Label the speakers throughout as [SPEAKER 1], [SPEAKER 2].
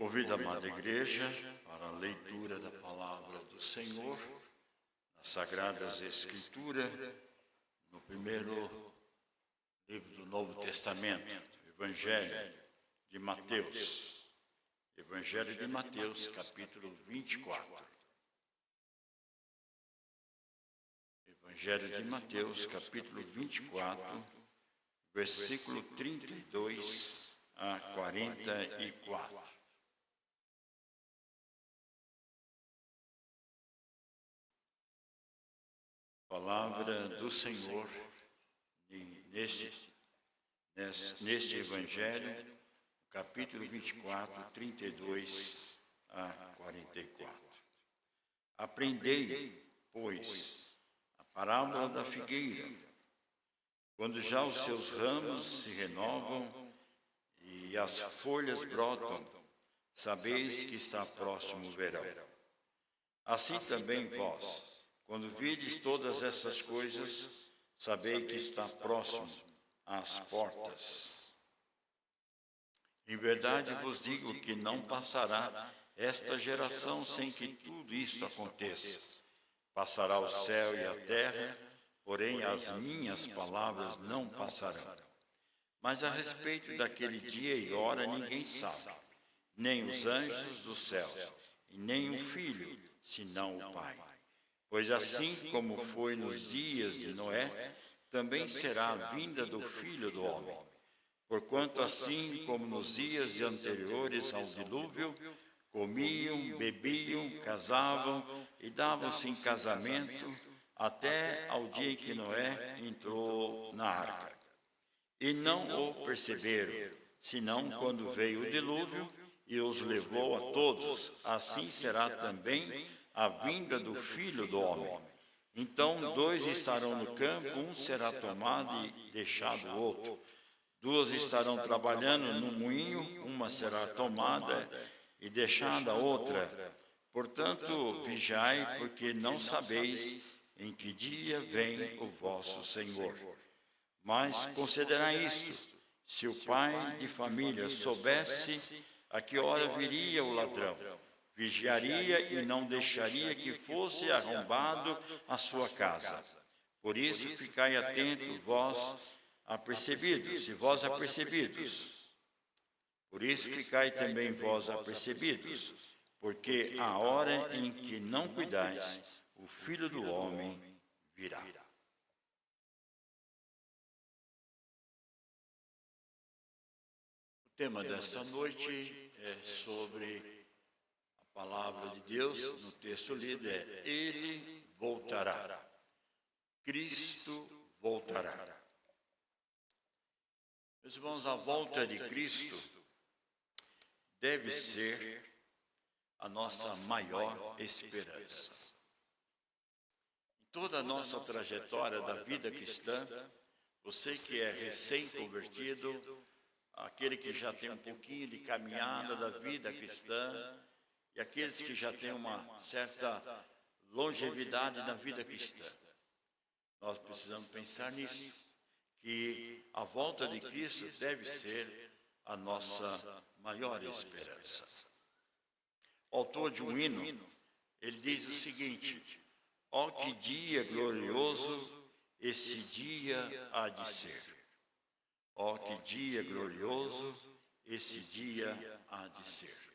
[SPEAKER 1] Convido a amada igreja para a leitura da palavra do Senhor, nas Sagradas Escrituras, no primeiro livro do Novo Testamento, Evangelho de Mateus. Evangelho de Mateus, capítulo 24. Evangelho de Mateus, capítulo 24, versículo 32 a 44. Palavra do Senhor neste Evangelho, capítulo 24, 32 a 44. Aprendei, pois, a parábola da figueira. Quando já os seus ramos se renovam e as folhas brotam, sabeis que está próximo o verão. Assim também vós, quando vides todas essas coisas, sabei que está próximo às portas. Em verdade vos digo que não passará esta geração sem que tudo isto aconteça. Passará o céu e a terra, porém as minhas palavras não passarão. Mas a respeito daquele dia e hora ninguém sabe, nem os anjos dos céus, e nem o Filho, senão o Pai. Pois assim como foi nos dias de Noé, também será a vinda do Filho do Homem. Porquanto assim como nos dias anteriores ao dilúvio, comiam, bebiam, casavam e davam-se em casamento, até ao dia em que Noé entrou na arca. E não o perceberam, senão quando veio o dilúvio e os levou a todos. Assim será também a vinda do Filho do Homem. Então 2 estarão no campo, um será tomado e deixado o outro. 2 estarão trabalhando no moinho, uma será tomada e deixada a outra. Portanto, vigiai, porque não sabeis em que dia vem o vosso Senhor. Mas considerai isto: se o pai de família soubesse a que hora viria o ladrão, vigiaria e não deixaria que fosse arrombado a sua casa. Por isso, ficai atentos, vós apercebidos, e vós apercebidos. Por isso, ficai também vós apercebidos, porque a hora em que não cuidais, o Filho do Homem virá. O tema desta noite é sobre a palavra de Deus, no texto lido, é Ele voltará. Cristo voltará. Meus irmãos, a volta de Cristo deve ser a nossa maior esperança. Em toda a nossa trajetória da vida cristã, você que é recém-convertido, aquele que já tem um pouquinho de caminhada da vida cristã, e aqueles que já têm uma certa longevidade na vida cristã, nós precisamos pensar nisso, que a volta de Cristo deve ser a nossa maior esperança. O autor de um hino, ele diz o seguinte: ó que dia glorioso esse dia há de ser. Ó que dia glorioso esse dia há de ser.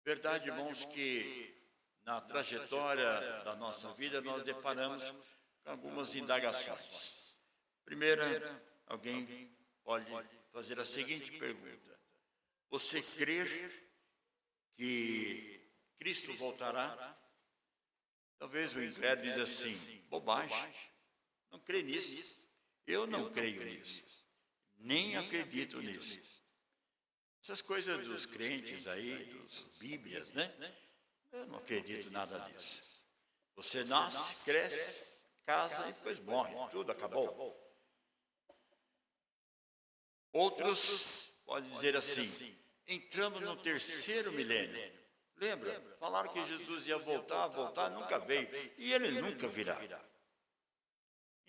[SPEAKER 1] Verdade, irmãos, que na trajetória da nossa vida nós deparamos com algumas indagações. Primeira, alguém pode fazer a seguinte pergunta: você crer que Cristo voltará? Talvez o incrédulo diz assim: bobagem, não creio nisso. Eu não creio nisso, nem acredito nisso. Essas coisas dos crentes aí, dos bíblias, né? Eu não acredito nada disso. Você nasce, cresce, casa e depois morre. Tudo acabou. Outros podem dizer assim: entramos no 3º milênio. Lembra? Falaram que Jesus ia voltar, nunca veio. E ele nunca virá.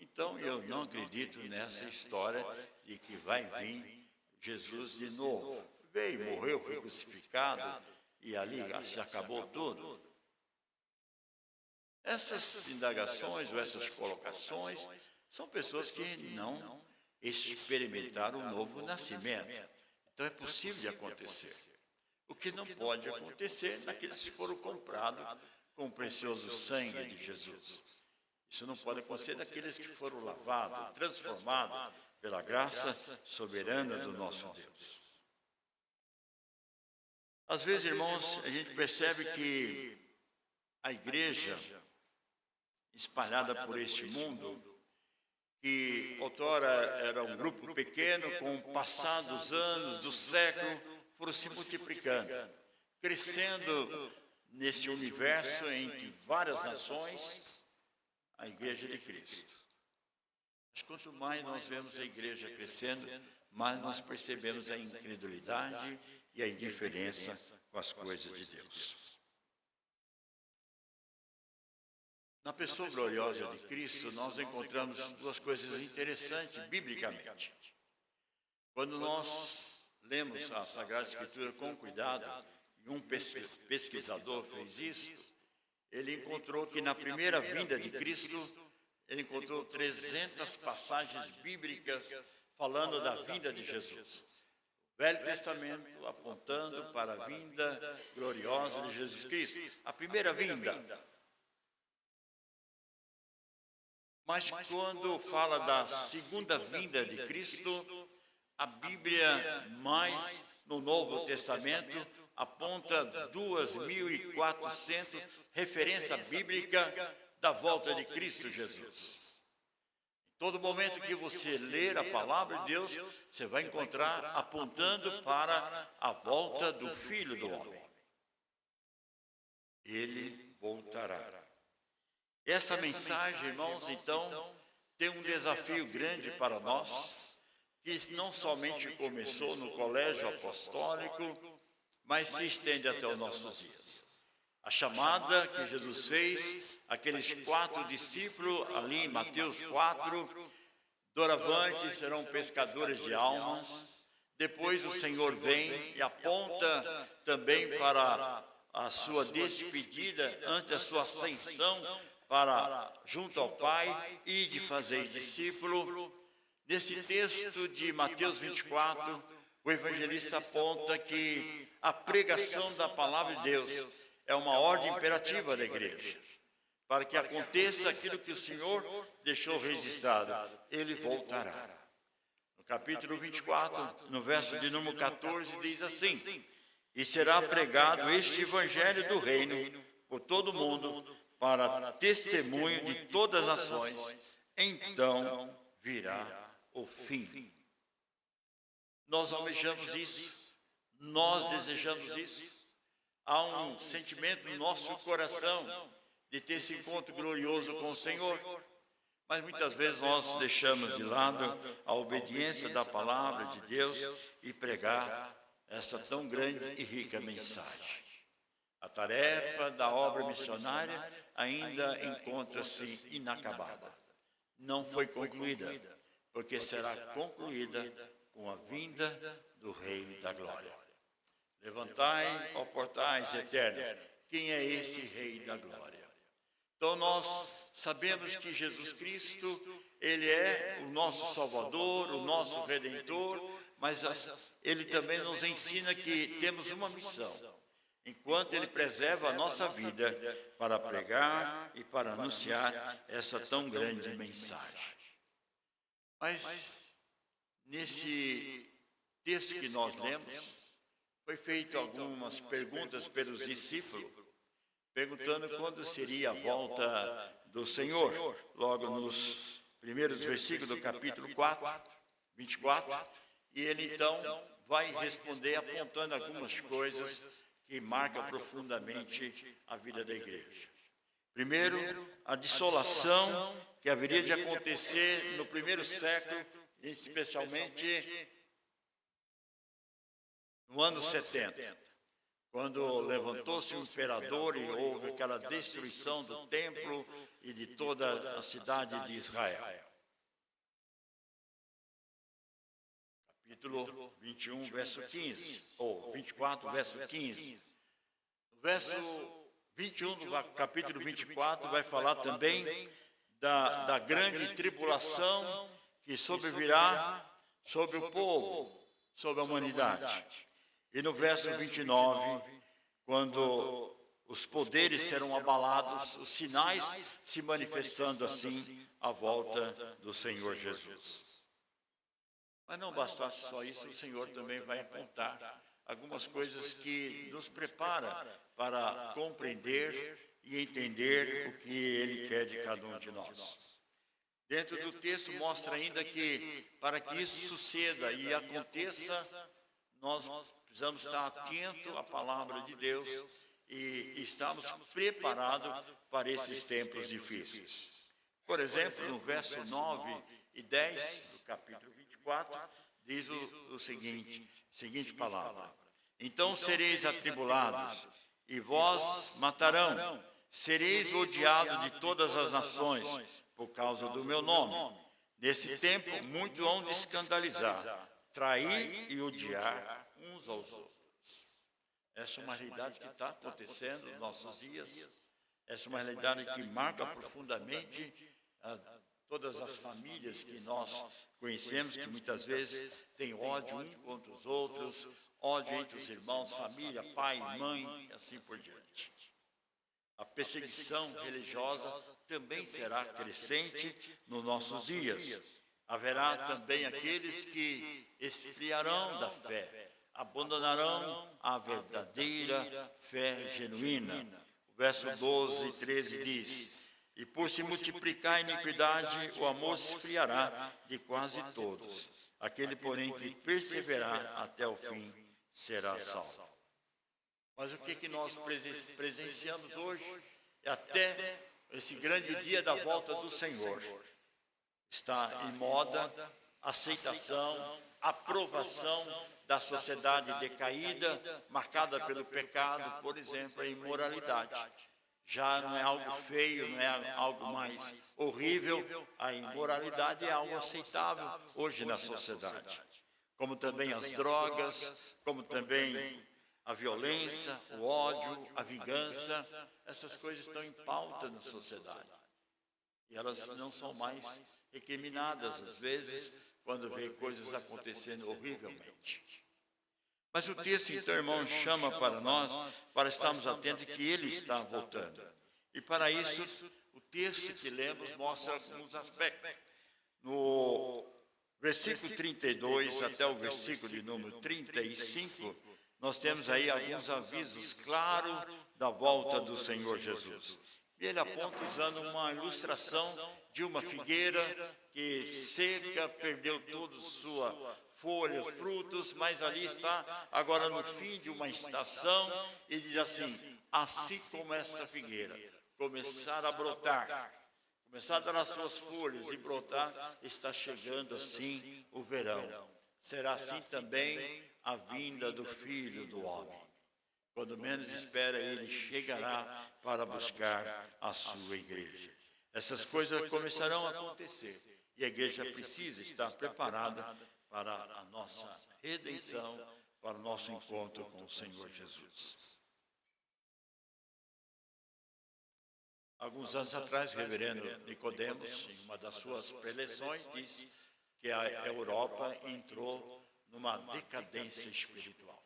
[SPEAKER 1] Então eu não acredito nessa história de que vai vir Jesus de novo. veio, morreu, foi crucificado, e ali se acabou tudo. Essas indagações ou essas colocações são pessoas que não experimentaram o novo nascimento. Então é possível de acontecer. O que não pode acontecer naqueles que foram comprados com o precioso sangue de Jesus. Isso não pode acontecer daqueles que foram lavados, transformados pela graça soberana do nosso Deus. Às vezes, irmãos, a gente percebe que a igreja espalhada por este mundo, que outrora era um grupo pequeno, com o passar dos anos, do século, foram se multiplicando, crescendo nesse universo entre várias nações, a igreja de Cristo. Mas quanto mais nós vemos a igreja crescendo, mais nós percebemos a incredulidade e a indiferença com as coisas de Deus. Na pessoa gloriosa de Cristo, nós encontramos duas coisas interessantes, biblicamente. Quando nós lemos a Sagrada Escritura com cuidado, e um pesquisador fez isso, ele encontrou que na primeira vinda de Cristo, ele encontrou 300 passagens bíblicas falando da vinda de Jesus. Velho Testamento apontando para a vinda gloriosa de Jesus Cristo. A primeira vinda. Mas quando fala da segunda vinda de Cristo, a Bíblia, mais no Novo Testamento, aponta 2.400 referência bíblica da volta de Cristo Jesus. Todo momento que você ler a palavra de Deus, você vai encontrar apontando para a volta do Filho do Homem. Ele voltará. Essa mensagem, irmãos, então, tem um desafio grande para nós, que não somente começou no colégio apostólico, mas se estende até os nossos dias. A chamada que Jesus fez, aqueles 4 discípulos ali em Mateus 4, doravante serão pescadores de almas. Depois o Senhor vem e aponta também para a sua despedida, antes da sua ascensão, para junto ao Pai, e de fazer discípulo. Nesse texto de Mateus 24, o evangelista aponta que a pregação da palavra de Deus é uma ordem imperativa da igreja, para que aconteça aquilo que o Senhor deixou registrado. Ele voltará. No capítulo 24, no verso de número 14, diz assim: e será pregado este evangelho do reino por todo o mundo, para testemunho de todas as nações, então virá o fim. Nós almejamos isso, nós desejamos isso. Há um sentimento no nosso coração de ter esse encontro glorioso com o Senhor, mas muitas vezes nós deixamos de lado a obediência da palavra de Deus e pregar essa tão grande e rica mensagem. A tarefa da obra missionária ainda encontra-se inacabada. Não foi concluída, porque será concluída com a vinda do Rei da Glória. Levantai, ó portais eternos, quem é esse Rei da Glória? Então nós sabemos que Jesus Cristo, Ele é o nosso Salvador, o nosso Redentor, mas Ele também nos ensina que temos uma missão, enquanto Ele preserva a nossa vida, para pregar e para anunciar essa tão grande mensagem. Mas, nesse texto que nós lemos, foi feito algumas perguntas pelos discípulos, perguntando quando seria a volta do Senhor. Logo nos primeiros versículos do capítulo 24, e ele então vai responder apontando algumas coisas que marcam profundamente a vida da igreja. Primeiro, a dissolação que haveria de acontecer no primeiro século, especialmente no ano 70, quando levantou-se o imperador e houve aquela destruição do templo e de toda a cidade de Israel. capítulo 21, verso 15, ou 24, verso 15. O verso 21 do capítulo 24 vai falar também da grande tribulação que sobrevirá sobre o povo, sobre a humanidade. E no verso 29, quando os poderes serão abalados, os sinais se manifestando assim à volta do Senhor Jesus. Mas não bastasse só isso, o Senhor também vai apontar algumas coisas que nos prepara para compreender e entender o que Ele quer de cada um de nós. Dentro do texto mostra ainda que para que isso suceda e aconteça, nós precisamos estar atentos à palavra de Deus e estarmos preparados para esses tempos difíceis. Por exemplo, no verso 9 e 10 do capítulo 24, diz o seguinte palavra: então sereis atribulados, e vós matarão, sereis odiados de todas as nações, por causa do meu nome. Nesse tempo, muito hão de escandalizar, trair e odiar uns aos outros. Essa é uma realidade que está acontecendo nos nossos dias. Essa é uma realidade que marca profundamente todas as famílias que nós conhecemos, que muitas vezes têm ódio uns contra os outros, ódio entre os irmãos, família, pai, mãe, e assim por diante. A perseguição religiosa também será crescente nos nossos dias. Haverá também aqueles que esfriarão da fé, abandonarão a verdadeira fé genuína. O verso 12 e 13 diz: e por se multiplicar a iniquidade, o amor se esfriará de quase todos. Aquele, porém, que perseverar até o fim, será salvo. Mas o que nós presenciamos hoje é até esse grande dia da volta do Senhor. Está em moda aceitação, aprovação da sociedade decaída, marcada pelo pecado, por exemplo, a imoralidade. Já não é algo feio, não é algo mais horrível, a imoralidade é algo aceitável hoje na sociedade. Como também as drogas, como também a violência, o ódio, a vingança, essas coisas estão em pauta na sociedade. E elas não são mais recriminadas, às vezes, quando vê coisas acontecendo horrivelmente. Mas o texto, então, irmãos, chama para nós, para estarmos atentos que Ele está voltando. E para isso, o texto que lemos mostra alguns aspectos. No versículo 32 até o versículo de número 35, nós temos aí alguns avisos claros da volta do Senhor Jesus. E ele aponta usando uma ilustração de uma figueira que seca, perdeu toda sua folha, frutos, mas ali está agora no fim de uma estação, e diz assim como esta figueira começar a brotar, começar a dar as suas folhas e brotar, está chegando assim o verão. Será assim também a vinda do Filho do Homem. Quando menos espera, Ele chegará para buscar a sua igreja. Essas coisas começarão a acontecer e a igreja precisa estar preparada para a nossa redenção, para o nosso encontro com o Senhor Jesus. Alguns anos atrás, o reverendo Nicodemos, em uma das suas preleções, disse que a Europa entrou numa decadência espiritual.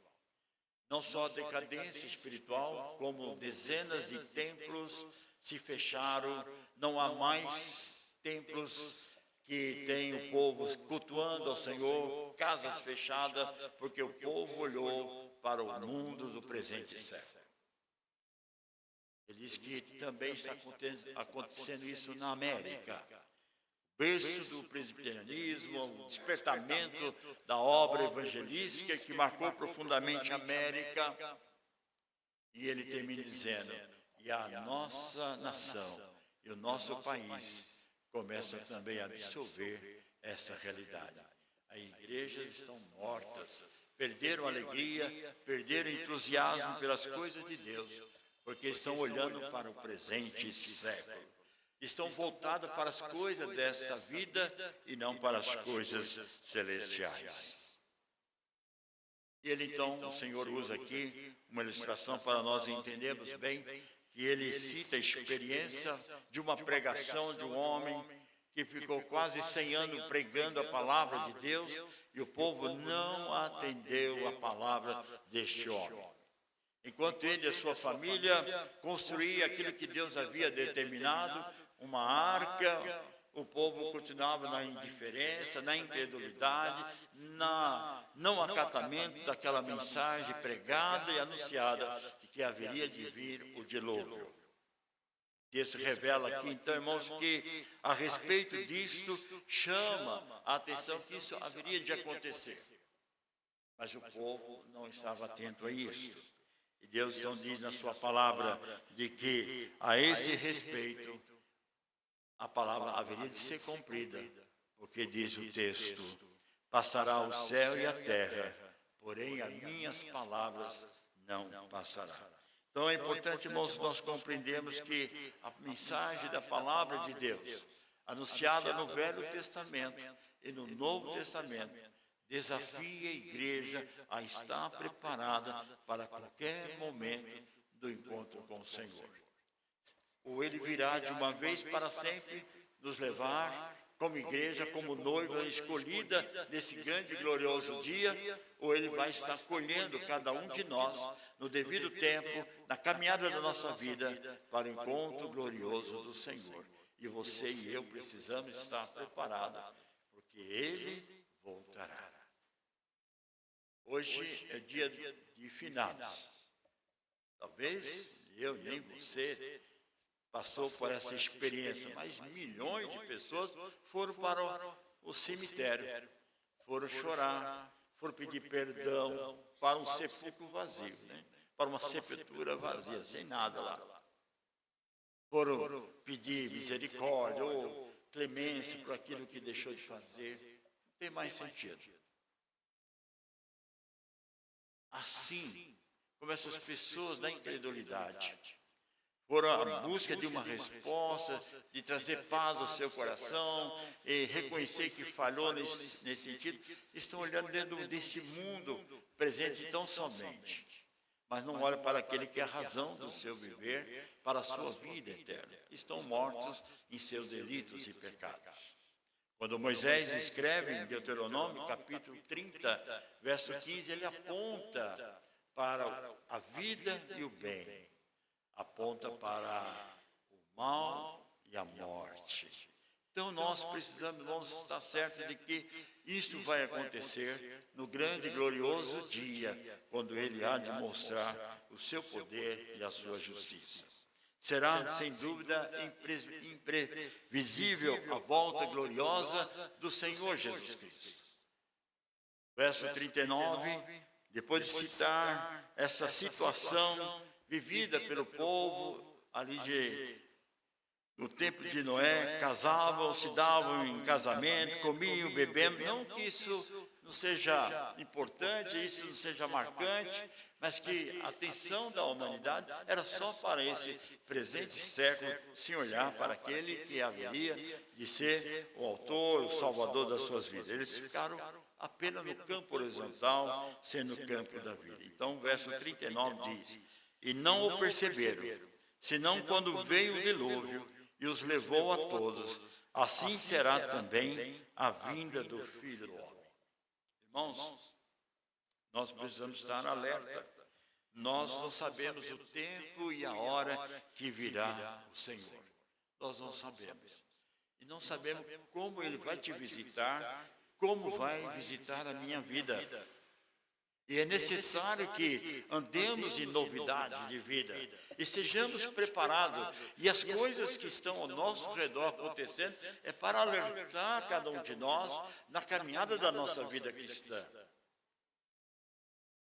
[SPEAKER 1] Não só decadência espiritual, como dezenas de templos se fecharam, não há mais templos que tem o povo cultuando ao Senhor, casas fechadas, porque o povo olhou para o mundo do presente século. Ele diz que também está acontecendo isso na América. Berço do presbiterianismo, o despertamento da obra evangelística que marcou profundamente a América. E ele termina dizendo, e a nossa nação e o nosso país começam também a absorver essa realidade. As igrejas estão mortas, perderam a alegria, perderam o entusiasmo pelas coisas de Deus, porque estão olhando para o presente século. Estão voltados para as coisas desta vida e não para as coisas celestiais. E ele então, o Senhor usa aqui uma ilustração para nós entendermos bem, que ele cita a experiência de uma pregação de um homem que ficou quase 100 anos pregando a palavra de Deus, e o povo não atendeu a palavra deste homem. Enquanto ele e a sua família construíam aquilo que Deus havia determinado, uma arca, o povo continuava na indiferença, na incredulidade, não acatamento daquela mensagem pregada e anunciada de que haveria de vir o dilúvio. O texto revela aqui, então, irmãos, que a respeito disto chama a atenção que isso haveria de acontecer. Mas o povo não estava atento a isso. E Deus então diz na sua palavra de que a esse respeito a palavra haveria de ser cumprida, porque diz o texto: passará o céu e a terra, porém as minhas palavras não passarão. Então é importante, irmãos, nós compreendermos que a mensagem da palavra de Deus, anunciada no Velho Testamento e no Novo Testamento, desafia a igreja a estar preparada para qualquer momento do encontro com o Senhor. Ou ele virá de uma vez para sempre nos levar como igreja, como noiva escolhida nesse grande e glorioso dia, ou ele vai estar colhendo cada um de nós no devido tempo, na caminhada da nossa vida, para o encontro glorioso do Senhor. E você e eu precisamos estar preparados, porque ele voltará. Hoje é dia de finados. Talvez eu nem você passou por essa experiência, mas milhões de pessoas foram para o cemitério, foram chorar, foram pedir perdão para um sepulcro vazio, né? Para uma sepultura vazia, sem nada lá. Foram pedir misericórdia ou clemência por aquilo que deixou de fazer. Não tem mais sentido. Assim como essas pessoas da incredulidade foram à busca de uma resposta, de trazer paz ao seu coração e reconhecer que falhou nesse sentido, estão olhando dentro desse mundo presente tão somente, mas não olham para aquele que é a razão do seu viver, para a sua vida eterna. Estão mortos em seus delitos e pecados. Quando Moisés escreve em Deuteronômio, capítulo 30, verso 15, ele aponta para a vida e o bem. Aponta para o mal e a morte. Então nós precisamos estar certos de que isso vai acontecer no grande e glorioso dia, quando ele há de mostrar o seu poder e a sua justiça. Será, sem dúvida, imprevisível a volta gloriosa do Senhor Jesus Cristo. Verso 39, depois de citar essa situação vivida pelo povo ali no tempo de Noé, casavam, se davam em casamento, comiam, bebendo. Não que isso não seja importante, isso não seja marcante, mas que a atenção da humanidade era só para esse presente século, sem olhar para aquele que haveria de ser o autor, o salvador das suas vidas. Eles ficaram apenas no campo horizontal, sendo o campo da vida. Então, o verso 39 diz: e não o perceberam, senão quando veio o dilúvio e os levou a todos. Assim será também a vinda do Filho do Homem. Irmãos, nós precisamos estar alerta. Nós não sabemos o tempo e a hora que virá o Senhor. Nós não sabemos. E não sabemos como Ele vai te visitar, como vai visitar a minha vida. E é necessário que andemos em novidade de vida e sejamos preparados. E as coisas que estão ao nosso redor acontecendo é para alertar cada um de nós na caminhada da nossa vida cristã.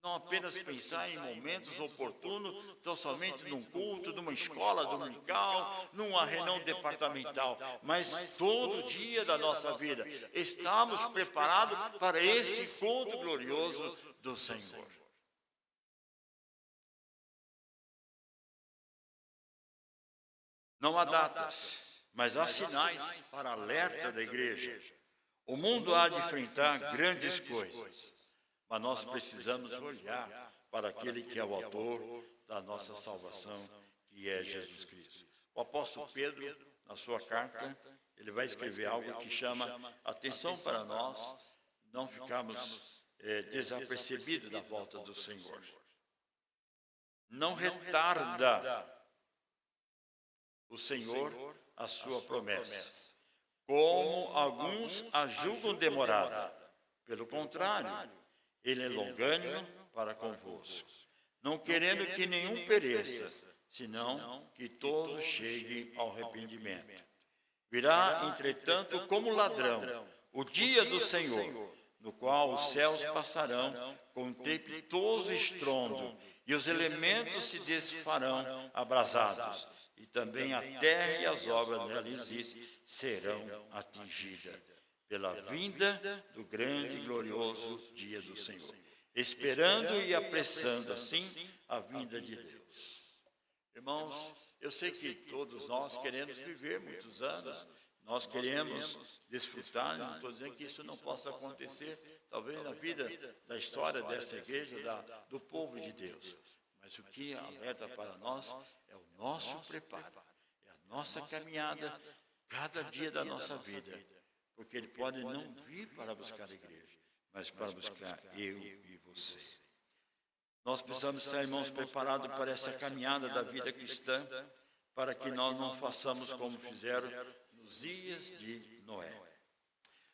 [SPEAKER 1] Não apenas pensar em momentos oportunos, tão somente num culto, numa escola dominical, numa reunião departamental, mas todo dia da nossa vida estamos preparados para esse encontro glorioso do Senhor. Não há datas, mas há sinais para alerta da igreja. O mundo há de enfrentar grandes coisas, mas nós precisamos olhar para aquele que é o autor da nossa salvação, que é Jesus Cristo. O apóstolo Pedro, na sua carta, ele vai escrever algo que chama atenção para nós não ficarmos desapercebidos da volta do Senhor. Não retarda o Senhor a sua promessa, como alguns a julgam demorada. Pelo contrário, ele é longânimo para convosco, não querendo que nenhum pereça, senão que todos cheguem ao arrependimento. Virá, entretanto, como ladrão, o dia do Senhor, no qual os céus passarão com um trepitoso estrondo, e os elementos se desfarão abrasados, e também a terra e as obras nela existem serão atingidas pela vinda do grande e glorioso dia do Senhor, esperando e apressando assim a vinda de Deus. Irmãos, eu sei que todos nós queremos viver muitos anos, nós queremos desfrutar, não estou dizendo que isso não possa acontecer, talvez na vida, da história dessa igreja, do povo de Deus. Mas o que alerta para nós é o nosso preparo, é a nossa caminhada, cada dia da nossa vida. Porque ele pode não vir para buscar a igreja, mas para buscar eu e você. Nós precisamos estar, irmãos, preparados para essa caminhada da vida cristã, para que nós não façamos como fizeram nos dias de Noé.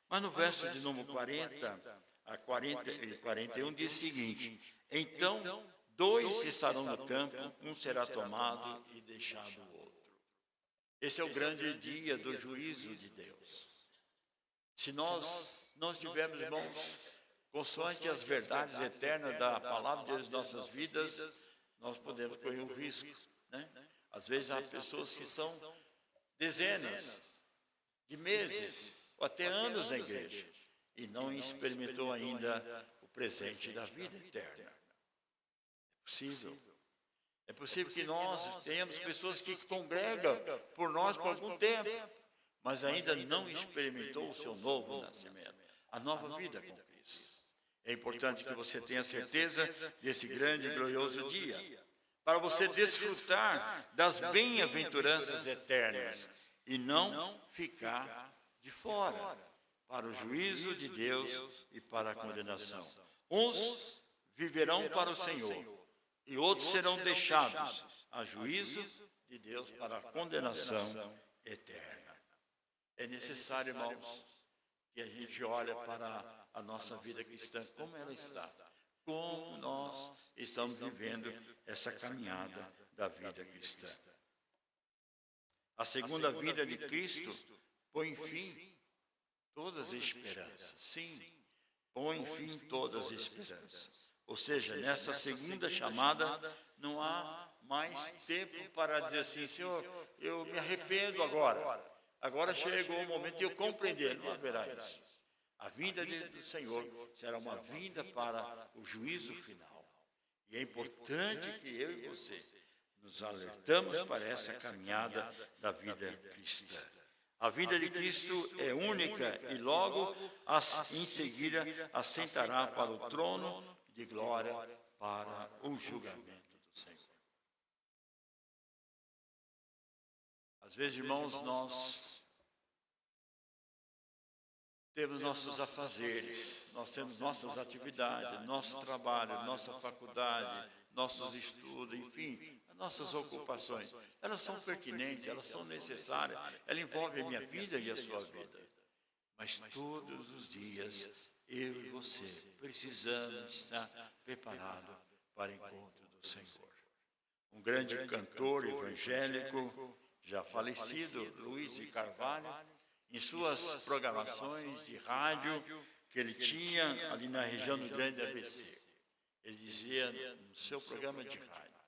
[SPEAKER 1] Mas no verso de número 40 a 41 diz o seguinte: então 2 estarão no campo, um será tomado e deixado o outro. Esse é o grande dia do juízo de Deus. Se nós não estivermos, irmãos, consoante as verdades eternas da palavra de Deus em nossas vidas, nós podemos correr um risco, né? Às vezes há pessoas que estão dezenas de meses ou até anos na igreja e não experimentou ainda o presente da vida eterna. É possível. É possível que nós tenhamos pessoas que congregam por nós por algum tempo, mas ainda não experimentou o seu novo nascimento, a nova vida com Cristo. É importante que você tenha certeza desse grande e glorioso dia, para você desfrutar das bem-aventuranças eternas e não ficar de fora, para o juízo de Deus e para a condenação. Uns viverão para o Senhor e outros serão deixados a juízo de Deus para a condenação eterna. É necessário, irmãos, que a gente olhe para a nossa vida cristã, como ela está, como nós estamos vivendo essa caminhada da vida cristã. A segunda vida de Cristo põe fim todas as esperanças. Sim, põe fim todas as esperanças. Ou seja, nessa segunda chamada não há mais tempo para dizer assim: Senhor, eu me arrependo agora. Agora chegou o momento de eu compreender. Não haverá isso. A vinda do Senhor será uma vinda para o juízo final. E é importante que eu e você nos alertamos para essa caminhada da vida cristã. A vinda de Cristo é única e logo em seguida assentará para o trono de glória para o julgamento do Senhor. Às vezes, irmãos, nós temos nossos afazeres, nós temos nossas atividades, nosso trabalho, nossa faculdade, nossos estudos, enfim, nossas ocupações. Elas são pertinentes, elas são necessárias, elas envolvem a minha vida e a sua vida. Mas todos os dias, eu e você precisamos estar preparados para o encontro do Senhor. Um grande cantor evangélico, já falecido, Luiz de Carvalho, em suas programações de rádio que ele tinha ali na região do Grande ABC, ele dizia no seu programa de rádio: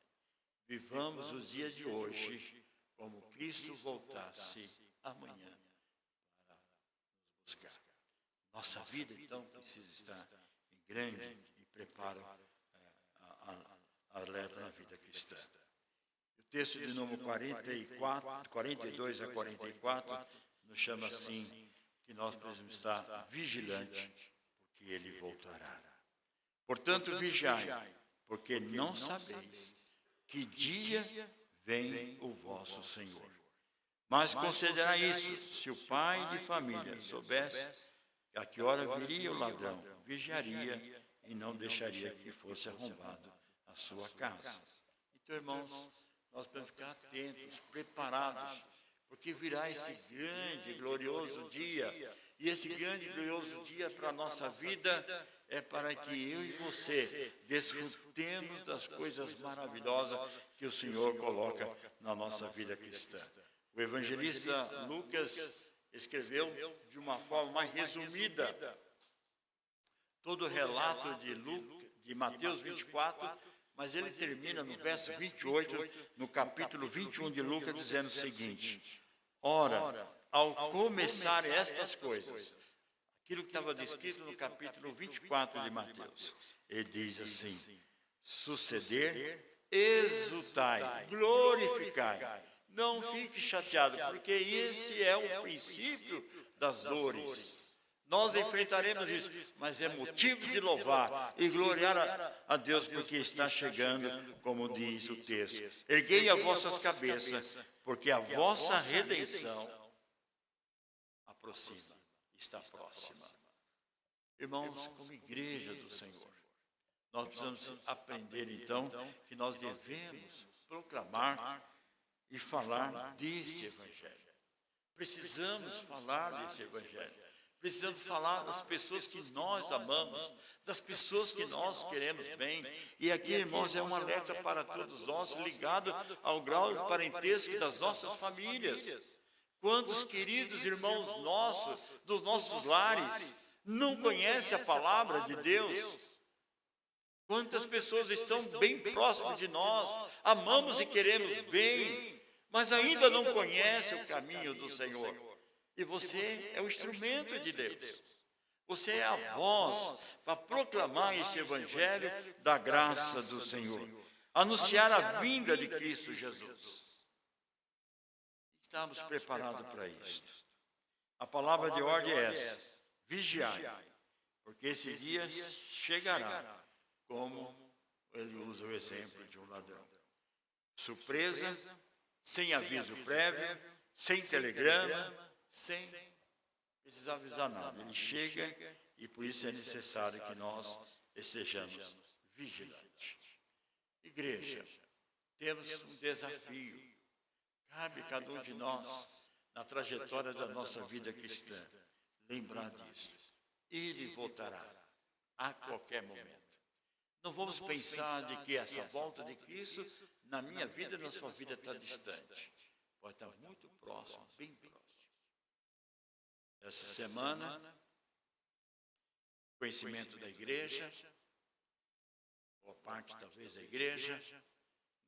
[SPEAKER 1] vivamos os dias de hoje como Cristo voltasse amanhã para nos buscar. Nossa vida, então, precisa estar em grande e preparo alerta na vida cristã. O texto de número 42 a 44 nos chama assim, que nós precisamos estar vigilantes, porque ele voltará. Portanto, vigiai, porque não sabeis que dia vem o vosso Senhor. Mas considerai isso, se o pai de família soubesse a que hora viria o ladrão, vigiaria e não deixaria que fosse arrombado a sua casa. Então, irmãos, nós podemos ficar atentos, preparados, porque virá esse grande, glorioso dia. E esse grande, glorioso dia para a nossa vida é para que eu e você desfrutemos das coisas maravilhosas que o Senhor coloca na nossa vida cristã. O evangelista Lucas escreveu de uma forma mais resumida todo o relato de Mateus 24, mas ele termina no verso 28, no capítulo 21 de Lucas, dizendo o seguinte: ora, ao começar estas coisas, aquilo que estava descrito no capítulo 24 de Mateus, ele diz assim: suceder, exultai, glorificai. Não fique chateado, porque esse é o princípio das dores. Nós enfrentaremos isso, mas é motivo de louvar e gloriar a Deus, porque está chegando, como diz o texto. Erguei as vossas cabeças, porque a vossa redenção aproxima, está próxima. Irmãos, como igreja do Senhor, nós precisamos aprender, então, que nós devemos proclamar e falar desse evangelho. Precisamos falar desse evangelho. Precisamos falar das pessoas que nós amamos, das pessoas que nós queremos bem. E aqui, irmãos, é um alerta para todos nós, ligado ao grau de parentesco das nossas famílias. Quantos queridos irmãos nossos, dos nossos lares, não conhecem a palavra de Deus? Quantas pessoas estão bem próximas de nós, amamos e queremos bem, mas ainda não conhece o caminho do Senhor. E você é o instrumento de Deus. Você é a voz para proclamar este evangelho da graça do Senhor. Anunciar a vinda de Cristo Jesus. Estamos preparados para isto. A palavra de ordem é essa: vigiai, porque esse dia chegará, como ele usa o exemplo de um ladrão. Surpresa, sem aviso prévio, sem telegrama, sem precisar avisar nada. Ele chega e por isso é necessário que nós estejamos vigilantes. Igreja, temos um desafio. Cabe a cada um de nós, na trajetória da nossa vida cristã, lembrar disso. Ele voltará a qualquer momento. Não vamos pensar de que essa volta de Cristo, na minha vida e na sua vida, está distante. Pode estar muito próximo, bem próximo. Essa semana, conhecimento da igreja, ou parte talvez da igreja,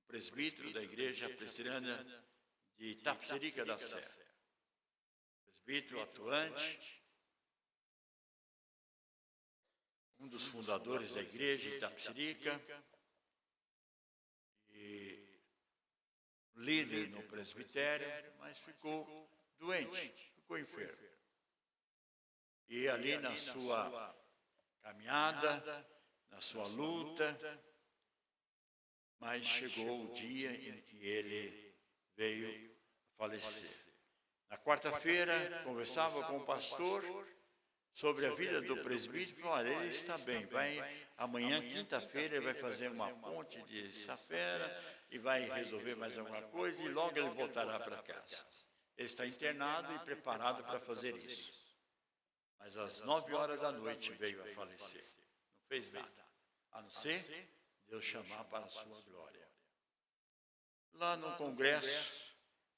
[SPEAKER 1] o presbítero da igreja presbiteriana de Itapecerica da Serra. Presbítero atuante, um dos fundadores da igreja de Itapecerica, e líder no presbitério, mas ficou doente, ficou enfermo. E ali na sua caminhada, na sua luta, mas chegou o dia em que ele veio falecer. Na quarta-feira, conversava com o pastor sobre a vida do presbítero, falou: olha, ele está bem, amanhã, quinta-feira, ele vai fazer uma ponte de Sapera e vai resolver mais alguma coisa e logo ele voltará para casa. Ele está internado e preparado para fazer isso. Mas às 9h da noite veio a falecer. Não fez nada, a não ser Deus chamar para a sua glória. Lá no congresso,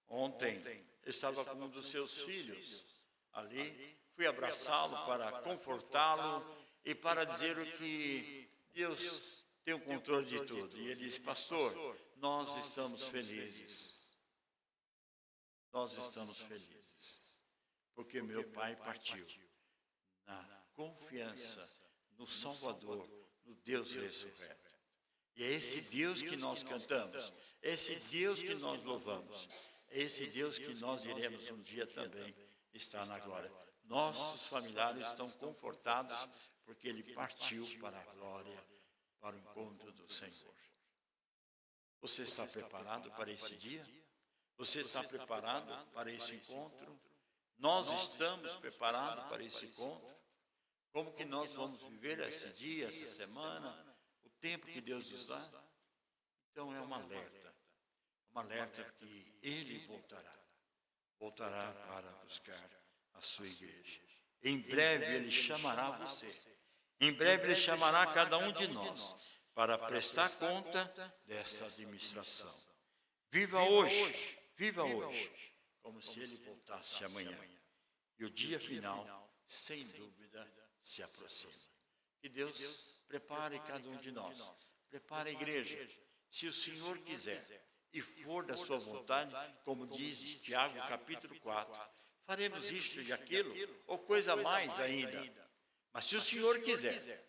[SPEAKER 1] ontem, eu estava com um dos seus filhos ali. Fui abraçá-lo para confortá-lo e para dizer o que Deus tem o controle de tudo. E ele disse: pastor, nós estamos felizes. Nós estamos felizes. Porque meu pai partiu na confiança no Salvador, no Deus ressurreto. E é esse Deus que nós cantamos, é esse Deus que nós louvamos, é esse Deus que nós iremos um dia também estar na glória. Nossos familiares estão confortados porque ele partiu para a glória, para o encontro do Senhor. Você está preparado para esse dia? Você está preparado para esse encontro? Nós estamos preparados para esse encontro? Como que nós vamos viver esse dia, essa semana, o tempo que Deus nos dá? Então é um alerta que Ele voltará para buscar a sua igreja. Em breve Ele chamará você, em breve Ele chamará cada um de nós para prestar conta dessa administração. Viva hoje, como se Ele voltasse amanhã. E o dia final, sem dúvida, se aproxima. Que Deus prepare cada um de nós, prepare a igreja. Se o Senhor quiser e for da sua vontade, como diz Tiago capítulo 4, faremos isto e aquilo, ou coisa mais ainda. Mas se o Senhor quiser,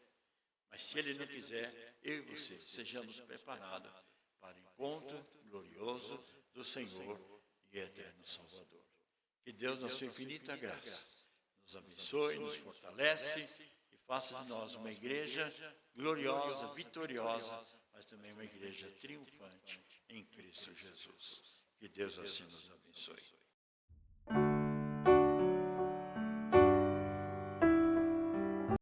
[SPEAKER 1] mas se Ele não quiser, eu e você sejamos preparados para o encontro glorioso do Senhor e eterno Salvador. Que Deus, na sua infinita graça, nos abençoe, nos fortalece e faça de nós uma igreja gloriosa, vitoriosa, mas também uma igreja triunfante em Cristo Jesus. Que Deus assim nos abençoe.